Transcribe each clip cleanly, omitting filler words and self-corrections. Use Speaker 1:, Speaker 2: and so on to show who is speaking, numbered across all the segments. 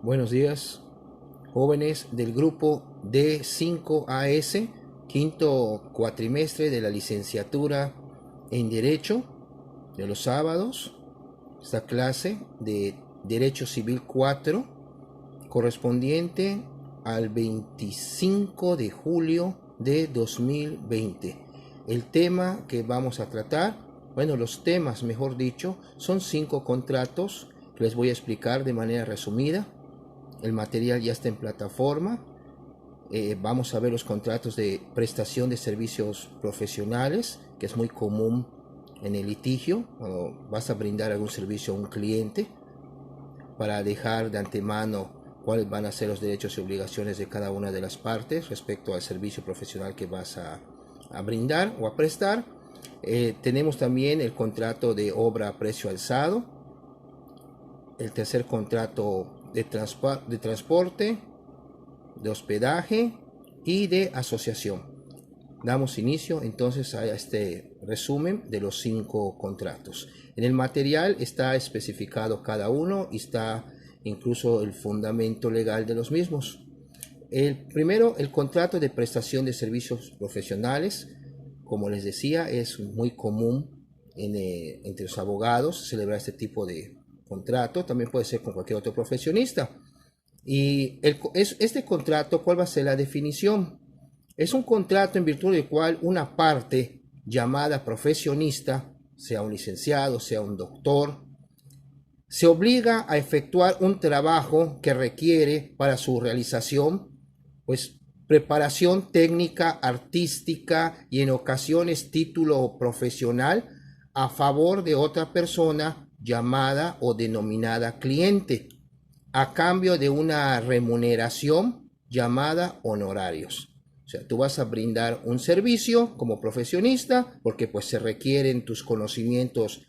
Speaker 1: Buenos días, jóvenes del grupo D5AS, quinto cuatrimestre de la licenciatura en Derecho, de los sábados. Esta clase de Derecho Civil 4, correspondiente al 25 de julio de 2020. El tema que vamos a tratar, los temas, mejor dicho, son 5 contratos que les voy a explicar de manera resumida. El material ya está en plataforma. Vamos a ver los contratos de prestación de servicios profesionales, que es muy común en el litigio, cuando vas a brindar algún servicio a un cliente, para dejar de antemano cuáles van a ser los derechos y obligaciones de cada una de las partes respecto al servicio profesional que vas a brindar o a prestar. Tenemos también el contrato de obra a precio alzado, el tercer contrato de transporte, de hospedaje y de asociación. Damos inicio entonces a este resumen de los 5 contratos. En el material está especificado cada uno y está incluso el fundamento legal de los mismos. El primero, el contrato de prestación de servicios profesionales. Como les decía, es muy común entre los abogados celebrar este tipo de contrato. También puede ser con cualquier otro profesionista. Y este contrato, ¿cuál va a ser la definición? Es un contrato en virtud del cual una parte llamada profesionista, sea un licenciado, sea un doctor, se obliga a efectuar un trabajo que requiere para su realización, pues, preparación técnica, artística y en ocasiones título profesional a favor de otra persona llamada o denominada cliente, a cambio de una remuneración llamada honorarios. O sea, tú vas a brindar un servicio como profesionista porque pues se requieren tus conocimientos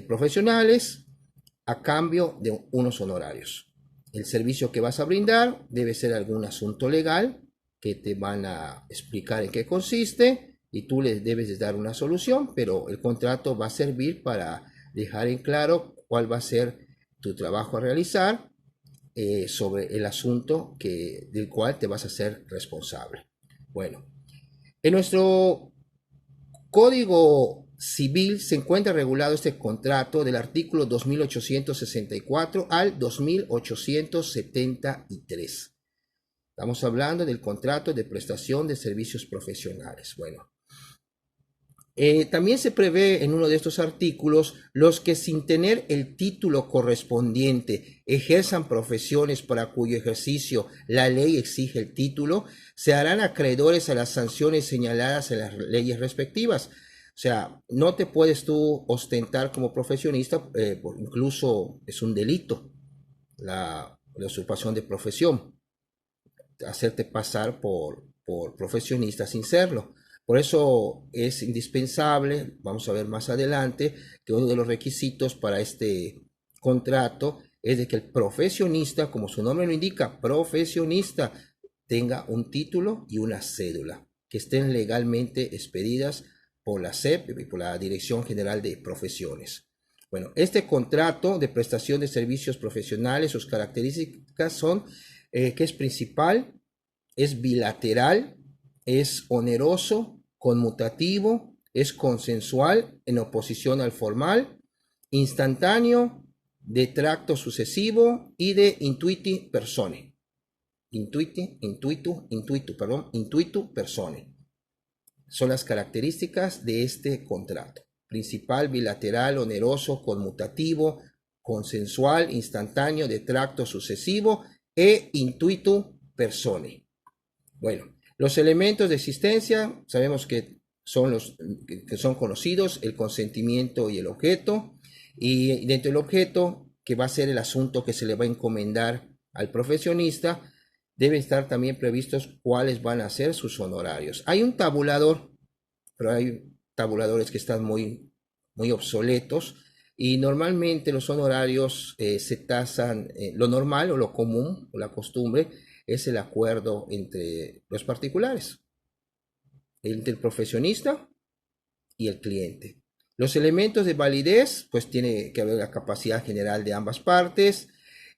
Speaker 1: profesionales a cambio de unos honorarios. El servicio que vas a brindar debe ser algún asunto legal que te van a explicar en qué consiste y tú les debes dar una solución, pero el contrato va a servir para dejar en claro cuál va a ser tu trabajo a realizar sobre el asunto del cual te vas a hacer responsable. Bueno, en nuestro Código Civil se encuentra regulado este contrato del artículo 2864 al 2873. Estamos hablando del contrato de prestación de servicios profesionales. Bueno, también se prevé en uno de estos artículos los que sin tener el título correspondiente ejerzan profesiones para cuyo ejercicio la ley exige el título, se harán acreedores a las sanciones señaladas en las leyes respectivas. O sea, no te puedes tú ostentar como profesionista, incluso es un delito la usurpación de profesión, hacerte pasar por profesionista sin serlo. Por eso es indispensable, vamos a ver más adelante, que uno de los requisitos para este contrato es de que el profesionista, como su nombre lo indica, profesionista, tenga un título y una cédula, que estén legalmente expedidas por la SEP y por la Dirección General de Profesiones. Bueno, este contrato de prestación de servicios profesionales, sus características son que es principal, es bilateral, es oneroso, conmutativo, es consensual en oposición al formal, instantáneo, de tracto sucesivo y de intuiti persone. Intuitu persone. Son las características de este contrato. Principal, bilateral, oneroso, conmutativo, consensual, instantáneo, de tracto sucesivo e intuitu persone. Bueno, los elementos de existencia sabemos que son conocidos, el consentimiento y el objeto, y dentro del objeto, que va a ser el asunto que se le va a encomendar al profesionista, deben estar también previstos cuáles van a ser sus honorarios. Hay un tabulador, pero hay tabuladores que están muy obsoletos, y normalmente los honorarios se tasan, lo normal o lo común o la costumbre es el acuerdo entre los particulares, entre el profesionista y el cliente. Los elementos de validez, pues tiene que haber la capacidad general de ambas partes,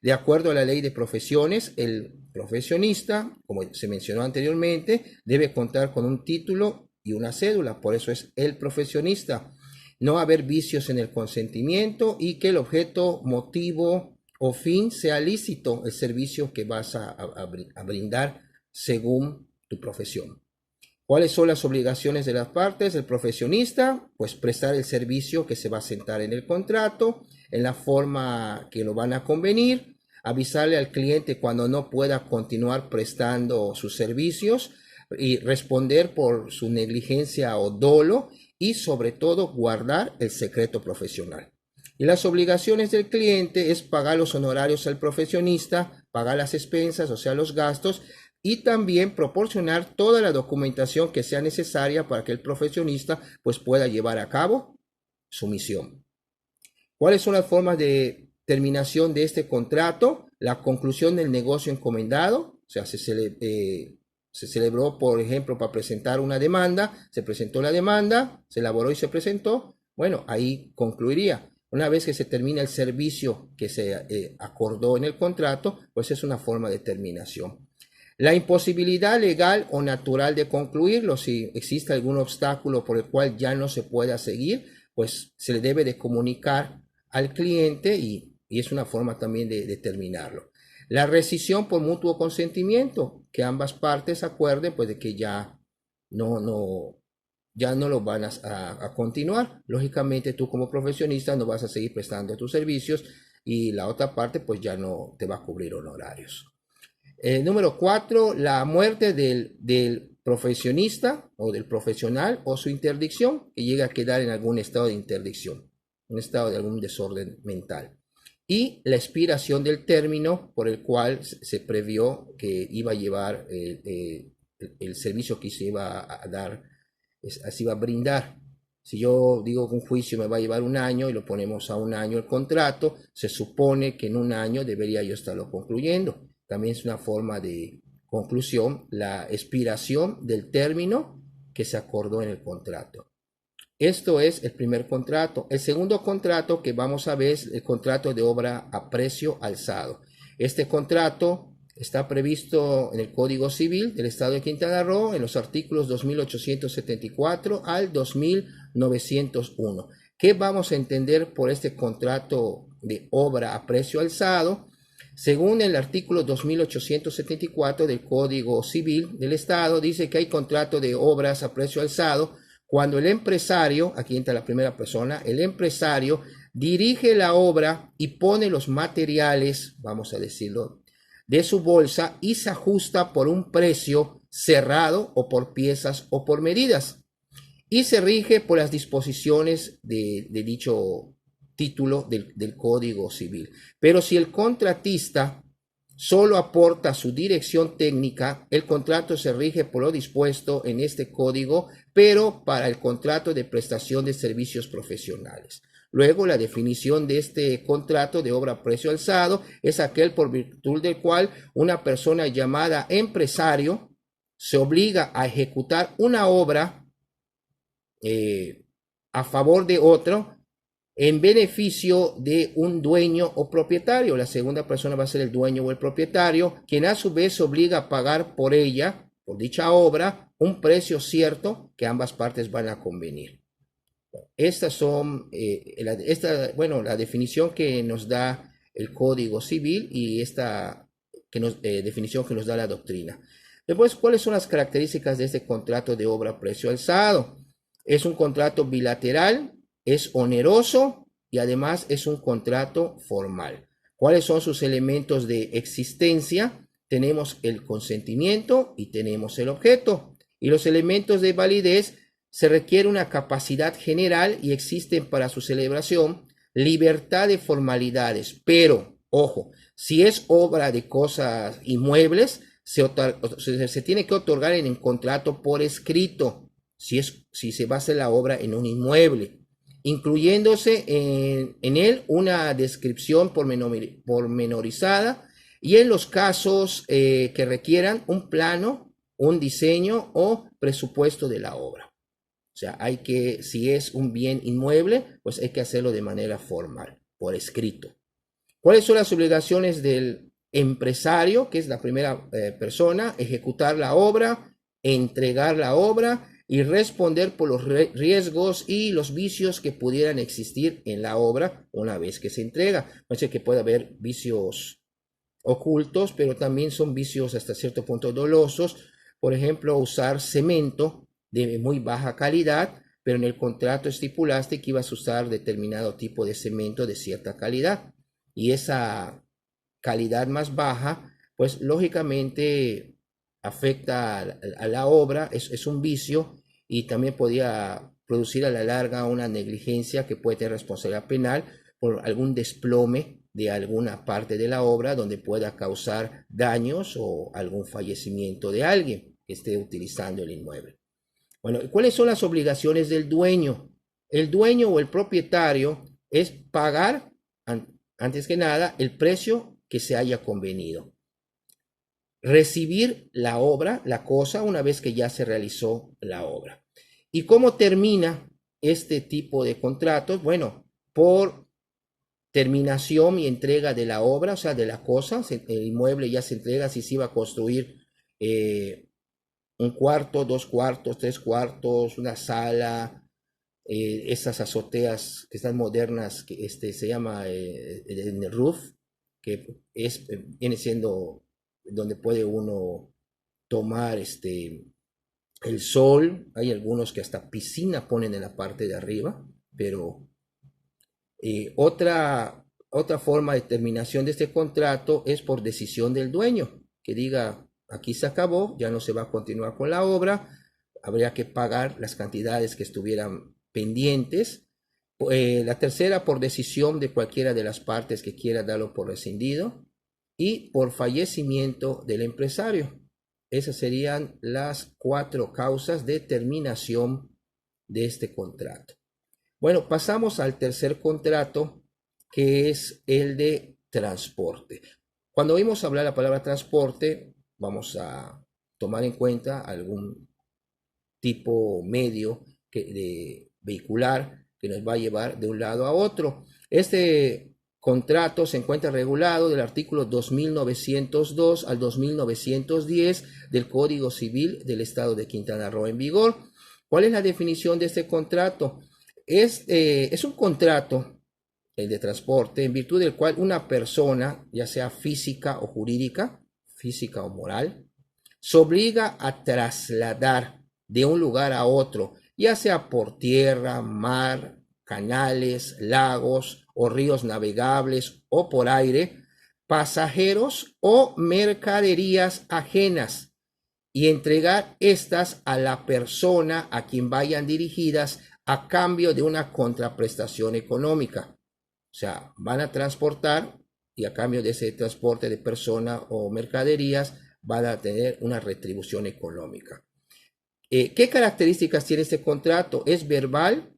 Speaker 1: De acuerdo a la ley de profesiones, el profesionista, como se mencionó anteriormente, debe contar con un título y una cédula, por eso es el profesionista. No haber vicios en el consentimiento y que el objeto, motivo o fin sea lícito el servicio que vas a brindar según tu profesión. ¿Cuáles son las obligaciones de las partes? El profesionista, pues prestar el servicio que se va a sentar en el contrato, en la forma que lo van a convenir, avisarle al cliente cuando no pueda continuar prestando sus servicios y responder por su negligencia o dolo y sobre todo guardar el secreto profesional. Y las obligaciones del cliente es pagar los honorarios al profesionista, pagar las expensas, o sea, los gastos, y también proporcionar toda la documentación que sea necesaria para que el profesionista pues pueda llevar a cabo su misión. ¿Cuáles son las formas de terminación de este contrato? La conclusión del negocio encomendado, o sea, se celebró, por ejemplo, para presentar una demanda, se presentó la demanda, se elaboró y se presentó, bueno, ahí concluiría. Una vez que se termina el servicio que se acordó en el contrato, pues es una forma de terminación. La imposibilidad legal o natural de concluirlo, si existe algún obstáculo por el cual ya no se pueda seguir, pues se le debe de comunicar al cliente y es una forma también de terminarlo. La rescisión por mutuo consentimiento, que ambas partes acuerden pues de que ya no lo van a continuar. Lógicamente tú como profesionista no vas a seguir prestando tus servicios y la otra parte pues ya no te va a cubrir honorarios. Número 4, la muerte del profesionista o del profesional o su interdicción, que llega a quedar en algún estado de interdicción, un estado de algún desorden mental. Y la expiración del término por el cual se previó que iba a llevar el servicio que se iba a dar, se iba a brindar. Si yo digo que un juicio me va a llevar un año y lo ponemos a un año el contrato, se supone que en un año debería yo estarlo concluyendo. También es una forma de conclusión la expiración del término que se acordó en el contrato. Esto es el primer contrato. El segundo contrato que vamos a ver es el contrato de obra a precio alzado. Este contrato está previsto en el Código Civil del Estado de Quintana Roo en los artículos 2874 al 2901. ¿Qué vamos a entender por este contrato de obra a precio alzado? Según el artículo 2874 del Código Civil del Estado, dice que hay contrato de obras a precio alzado cuando el empresario, aquí entra la primera persona, el empresario dirige la obra y pone los materiales, vamos a decirlo, de su bolsa y se ajusta por un precio cerrado o por piezas o por medidas y se rige por las disposiciones de dicho título del Código Civil. Pero si el contratista solo aporta su dirección técnica, el contrato se rige por lo dispuesto en este código, pero para el contrato de prestación de servicios profesionales. Luego, la definición de este contrato de obra a precio alzado es aquel por virtud del cual una persona llamada empresario se obliga a ejecutar una obra a favor de otro en beneficio de un dueño o propietario. La segunda persona va a ser el dueño o el propietario, quien a su vez obliga a pagar por ella, por dicha obra, un precio cierto que ambas partes van a convenir. Estas son la definición que nos da el Código Civil y esta definición que nos da la doctrina. Después, ¿cuáles son las características de este contrato de obra a precio alzado? Es un contrato bilateral, es oneroso y además es un contrato formal. ¿Cuáles son sus elementos de existencia? Tenemos el consentimiento y tenemos el objeto. Y los elementos de validez: se requiere una capacidad general y existen para su celebración libertad de formalidades. Pero, ojo, si es obra de cosas inmuebles, se tiene que otorgar en el contrato por escrito, si se basa la obra en un inmueble, incluyéndose en él una descripción pormenorizada y en los casos que requieran un plano, un diseño o presupuesto de la obra. O sea, si es un bien inmueble, pues hay que hacerlo de manera formal, por escrito. ¿Cuáles son las obligaciones del empresario, que es la primera persona? Ejecutar la obra, entregar la obra y responder por los riesgos y los vicios que pudieran existir en la obra una vez que se entrega. No sé que puede haber vicios ocultos, pero también son vicios hasta cierto punto dolosos. Por ejemplo, usar cemento de muy baja calidad, pero en el contrato estipulaste que ibas a usar determinado tipo de cemento de cierta calidad. Y esa calidad más baja, pues lógicamente afecta a la obra, es un vicio y también podía producir a la larga una negligencia que puede tener responsabilidad penal por algún desplome de alguna parte de la obra donde pueda causar daños o algún fallecimiento de alguien que esté utilizando el inmueble. Bueno, ¿cuáles son las obligaciones del dueño? El dueño o el propietario es pagar, antes que nada, el precio que se haya convenido. Recibir la obra, la cosa, una vez que ya se realizó la obra. ¿Y cómo termina este tipo de contratos? Bueno, por terminación y entrega de la obra, o sea, de la cosa, el inmueble ya se entrega si se iba a construir un cuarto, 2 cuartos, 3 cuartos, una sala, esas azoteas que están modernas, que se llama en el roof, que viene siendo donde puede uno tomar el sol. Hay algunos que hasta piscina ponen en la parte de arriba, pero otra forma de terminación de este contrato es por decisión del dueño, que diga, aquí se acabó, ya no se va a continuar con la obra, habría que pagar las cantidades que estuvieran pendientes. La tercera, por decisión de cualquiera de las partes que quiera darlo por rescindido, y por fallecimiento del empresario. Esas serían las 4 causas de terminación de este contrato. Bueno, pasamos al tercer contrato, que es el de transporte. Cuando oímos hablar la palabra transporte, vamos a tomar en cuenta algún tipo medio de vehicular que nos va a llevar de un lado a otro. Este contrato se encuentra regulado del artículo 2902 al 2910 del Código Civil del Estado de Quintana Roo en vigor. ¿Cuál es la definición de este contrato? Es un contrato, el de transporte, en virtud del cual una persona, ya sea física o jurídica, física o moral, se obliga a trasladar de un lugar a otro, ya sea por tierra, mar, canales, lagos o ríos navegables o por aire, pasajeros o mercaderías ajenas, y entregar estas a la persona a quien vayan dirigidas a cambio de una contraprestación económica. O sea, van a transportar y a cambio de ese transporte de persona o mercaderías van a tener una retribución económica. ¿Qué características tiene este contrato? Es verbal.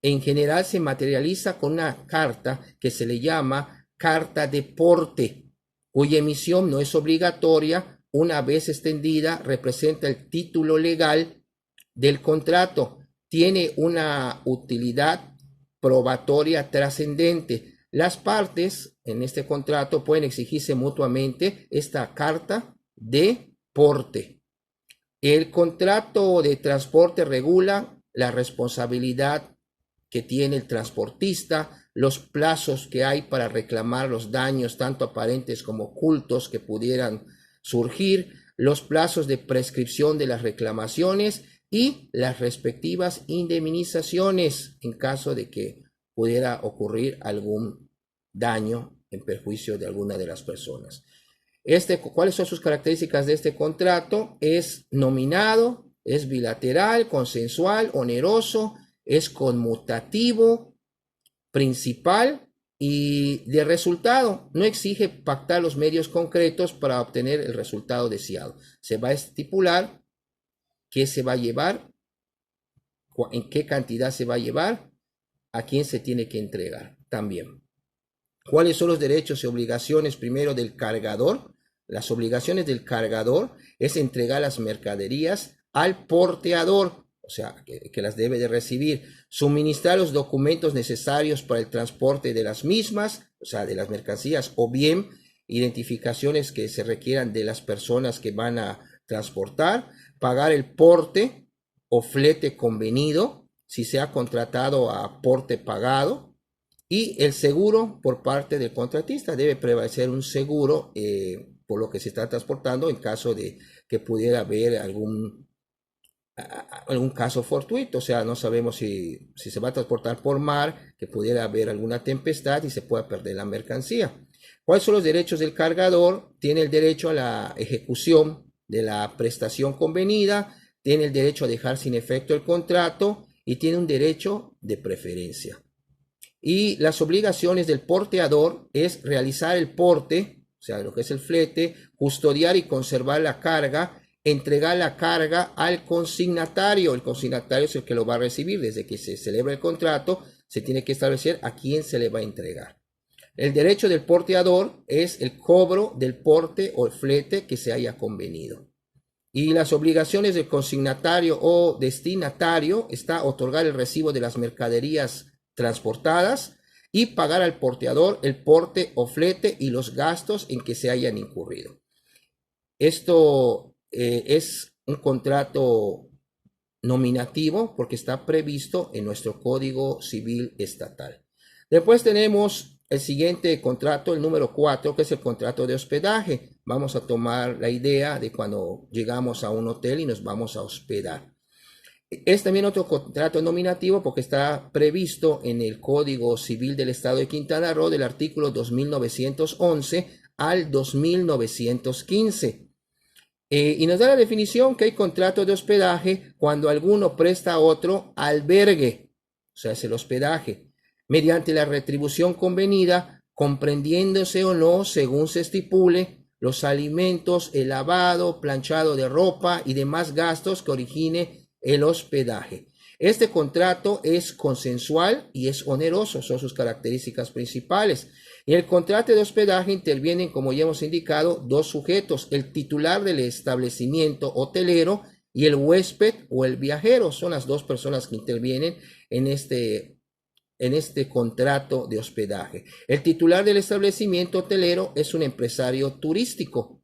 Speaker 1: En general se materializa con una carta que se le llama carta de porte, cuya emisión no es obligatoria. Una vez extendida, representa el título legal del contrato. Tiene una utilidad probatoria trascendente. Las partes en este contrato pueden exigirse mutuamente esta carta de porte. El contrato de transporte regula la responsabilidad que tiene el transportista, los plazos que hay para reclamar los daños tanto aparentes como ocultos que pudieran surgir, los plazos de prescripción de las reclamaciones y las respectivas indemnizaciones en caso de que pudiera ocurrir algún daño en perjuicio de alguna de las personas. ¿Cuáles son sus características de este contrato? Es nominado, es bilateral, consensual, oneroso, es conmutativo, principal y de resultado. No exige pactar los medios concretos para obtener el resultado deseado. Se va a estipular qué se va a llevar, en qué cantidad se va a llevar, a quién se tiene que entregar también. ¿Cuáles son los derechos y obligaciones primero del cargador? Las obligaciones del cargador es entregar las mercaderías al porteador, o sea, que las debe de recibir, suministrar los documentos necesarios para el transporte de las mismas, o sea, de las mercancías, o bien identificaciones que se requieran de las personas que van a transportar, pagar el porte o flete convenido, si se ha contratado a porte pagado, y el seguro por parte del contratista. Debe prevalecer un seguro por lo que se está transportando en caso de que pudiera haber algún caso fortuito, o sea, no sabemos si se va a transportar por mar, que pudiera haber alguna tempestad y se pueda perder la mercancía. ¿Cuáles son los derechos del cargador? Tiene el derecho a la ejecución de la prestación convenida, tiene el derecho a dejar sin efecto el contrato y tiene un derecho de preferencia. Y las obligaciones del porteador es realizar el porte, o sea, lo que es el flete, custodiar y conservar la carga, entregar la carga al consignatario. El consignatario es el que lo va a recibir. Desde que se celebra el contrato, se tiene que establecer a quién se le va a entregar. El derecho del porteador es el cobro del porte o el flete que se haya convenido. Y las obligaciones del consignatario o destinatario está otorgar el recibo de las mercaderías transportadas y pagar al porteador el porte o flete y los gastos en que se hayan incurrido. Esto es un contrato nominativo porque está previsto en nuestro Código Civil Estatal. Después tenemos el siguiente contrato, el número 4, que es el contrato de hospedaje. Vamos a tomar la idea de cuando llegamos a un hotel y nos vamos a hospedar. Es también otro contrato nominativo porque está previsto en el Código Civil del Estado de Quintana Roo del artículo 2911 al 2915. Y nos da la definición que hay contrato de hospedaje cuando alguno presta a otro albergue, o sea, es el hospedaje, mediante la retribución convenida, comprendiéndose o no, según se estipule, los alimentos, el lavado, planchado de ropa y demás gastos que origine el hospedaje. Este contrato es consensual y es oneroso, son sus características principales. En el contrato de hospedaje intervienen, como ya hemos indicado, dos sujetos, el titular del establecimiento hotelero y el huésped o el viajero. Son las dos personas que intervienen en este contrato de hospedaje. El titular del establecimiento hotelero es un empresario turístico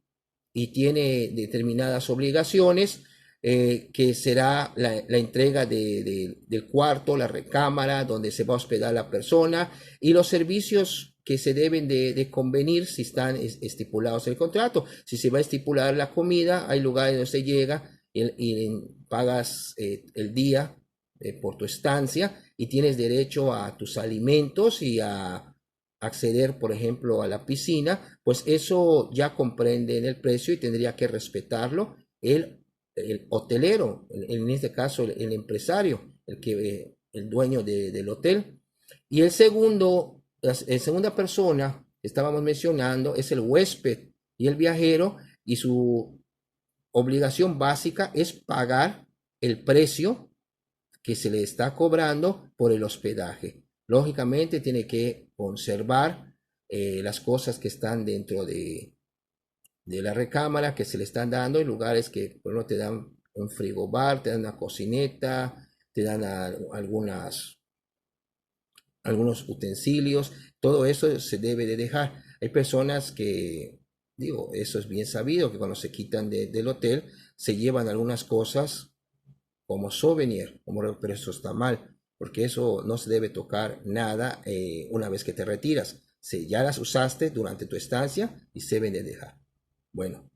Speaker 1: y tiene determinadas obligaciones, que será la entrega del cuarto, la recámara donde se va a hospedar la persona y los servicios que se deben de convenir si están estipulados en el contrato. Si se va a estipular la comida, hay lugares donde se llega y pagas el día por tu estancia y tienes derecho a tus alimentos y a acceder, por ejemplo, a la piscina, pues eso ya comprende en el precio y tendría que respetarlo el hotelero, en este caso el empresario, el dueño del hotel. Y la segunda persona que estábamos mencionando es el huésped y el viajero, y su obligación básica es pagar el precio que se le está cobrando por el hospedaje. Lógicamente tiene que conservar las cosas que están dentro de la recámara que se le están dando en lugares que, bueno, te dan un frigobar, te dan una cocineta, te dan algunos utensilios. Todo eso se debe de dejar. Hay personas que, digo, eso es bien sabido, que cuando se quitan del hotel se llevan algunas cosas como souvenir, pero eso está mal, porque eso no se debe tocar nada una vez que te retiras. Ya las usaste durante tu estancia y se deben de dejar. Bueno,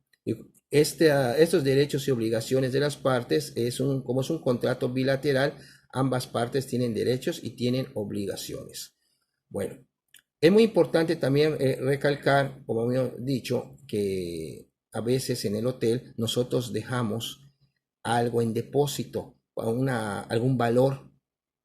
Speaker 1: estos derechos y obligaciones de las partes como es un contrato bilateral, ambas partes tienen derechos y tienen obligaciones. Bueno, es muy importante también recalcar, como hemos dicho, que a veces en el hotel nosotros dejamos algo en depósito, algún valor.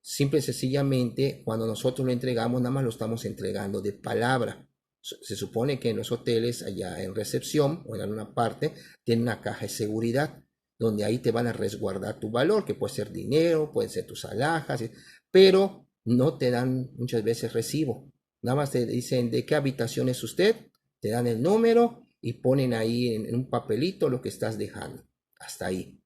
Speaker 1: Simple y sencillamente, cuando nosotros lo entregamos, nada más lo estamos entregando de palabra. Se supone que en los hoteles, allá en recepción o en alguna parte, tienen una caja de seguridad donde ahí te van a resguardar tu valor, que puede ser dinero, pueden ser tus alhajas, pero no te dan muchas veces recibo. Nada más te dicen de qué habitación es usted, te dan el número y ponen ahí en un papelito lo que estás dejando. Hasta ahí.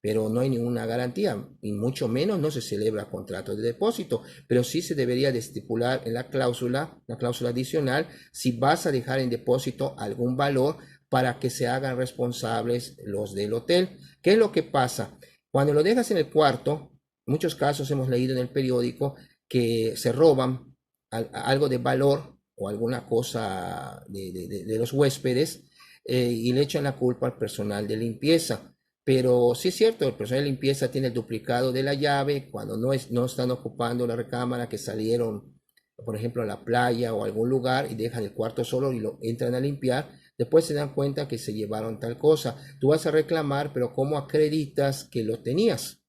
Speaker 1: pero no hay ninguna garantía, y mucho menos no se celebra contrato de depósito, pero sí se debería de estipular en la cláusula adicional, si vas a dejar en depósito algún valor para que se hagan responsables los del hotel. ¿Qué es lo que pasa? Cuando lo dejas en el cuarto, en muchos casos hemos leído en el periódico que se roban algo de valor o alguna cosa de los huéspedes, y le echan la culpa al personal de limpieza. Pero sí es cierto, el personal de limpieza tiene el duplicado de la llave cuando no están ocupando la recámara, que salieron, por ejemplo, a la playa o a algún lugar y dejan el cuarto solo y lo entran a limpiar. Después se dan cuenta que se llevaron tal cosa. Tú vas a reclamar, pero ¿cómo acreditas que lo tenías?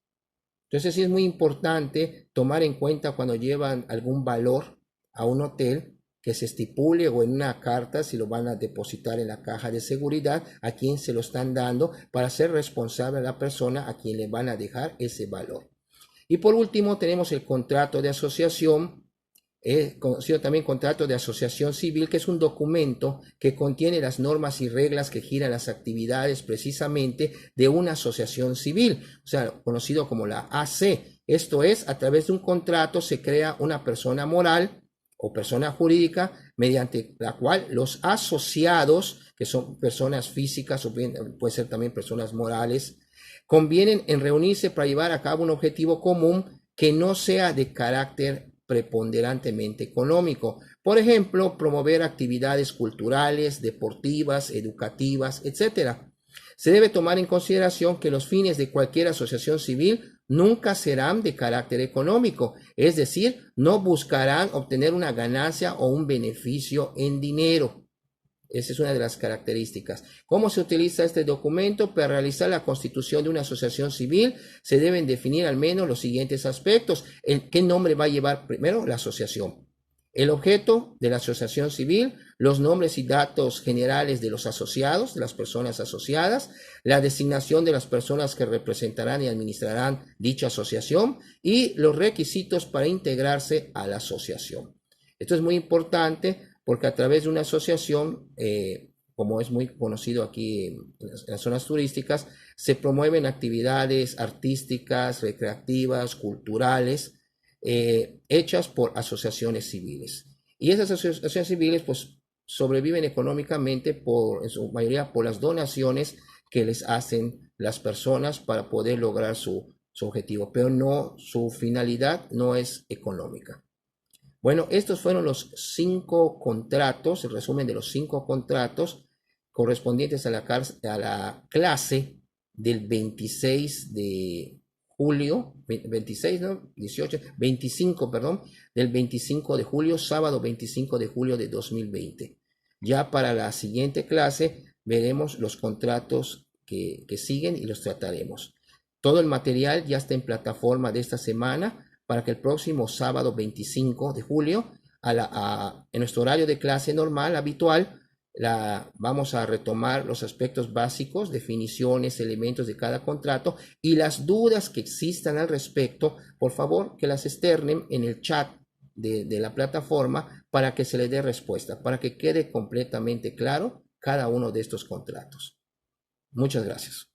Speaker 1: Entonces sí es muy importante tomar en cuenta cuando llevan algún valor a un hotel, que se estipule o en una carta si lo van a depositar en la caja de seguridad a quien se lo están dando, para ser responsable a la persona a quien le van a dejar ese valor. Y por último tenemos el contrato de asociación, conocido también contrato de asociación civil, que es un documento que contiene las normas y reglas que giran las actividades precisamente de una asociación civil, o sea, conocido como la AC. Esto es, a través de un contrato se crea una persona moral o persona jurídica mediante la cual los asociados, que son personas físicas o puede ser también personas morales, convienen en reunirse para llevar a cabo un objetivo común que no sea de carácter preponderantemente económico. Por ejemplo, promover actividades culturales, deportivas, educativas, etc. Se debe tomar en consideración que los fines de cualquier asociación civil nunca serán de carácter económico, es decir, no buscarán obtener una ganancia o un beneficio en dinero. Esa es una de las características. ¿Cómo se utiliza este documento? Para realizar la constitución de una asociación civil se deben definir al menos los siguientes aspectos. ¿Qué nombre va a llevar primero la asociación? El objeto de la asociación civil, los nombres y datos generales de los asociados, de las personas asociadas, la designación de las personas que representarán y administrarán dicha asociación y los requisitos para integrarse a la asociación. Esto es muy importante porque a través de una asociación, como es muy conocido aquí en las zonas turísticas, se promueven actividades artísticas, recreativas, culturales, hechas por asociaciones civiles. Y esas asociaciones civiles pues sobreviven económicamente en su mayoría por las donaciones que les hacen las personas para poder lograr su objetivo, pero no, su finalidad no es económica. Bueno, estos fueron los 5 contratos, el resumen de los 5 contratos correspondientes a la clase del 26 de julio, 26, ¿no? 18, 25, perdón, del 25 de julio, sábado 25 de julio de 2020. Ya para la siguiente clase veremos los contratos que siguen y los trataremos. Todo el material ya está en plataforma de esta semana, para que el próximo sábado 25 de julio, en nuestro horario de clase normal, habitual, vamos a retomar los aspectos básicos, definiciones, elementos de cada contrato, y las dudas que existan al respecto, por favor, que las externen en el chat de la plataforma para que se les dé respuesta, para que quede completamente claro cada uno de estos contratos. Muchas gracias.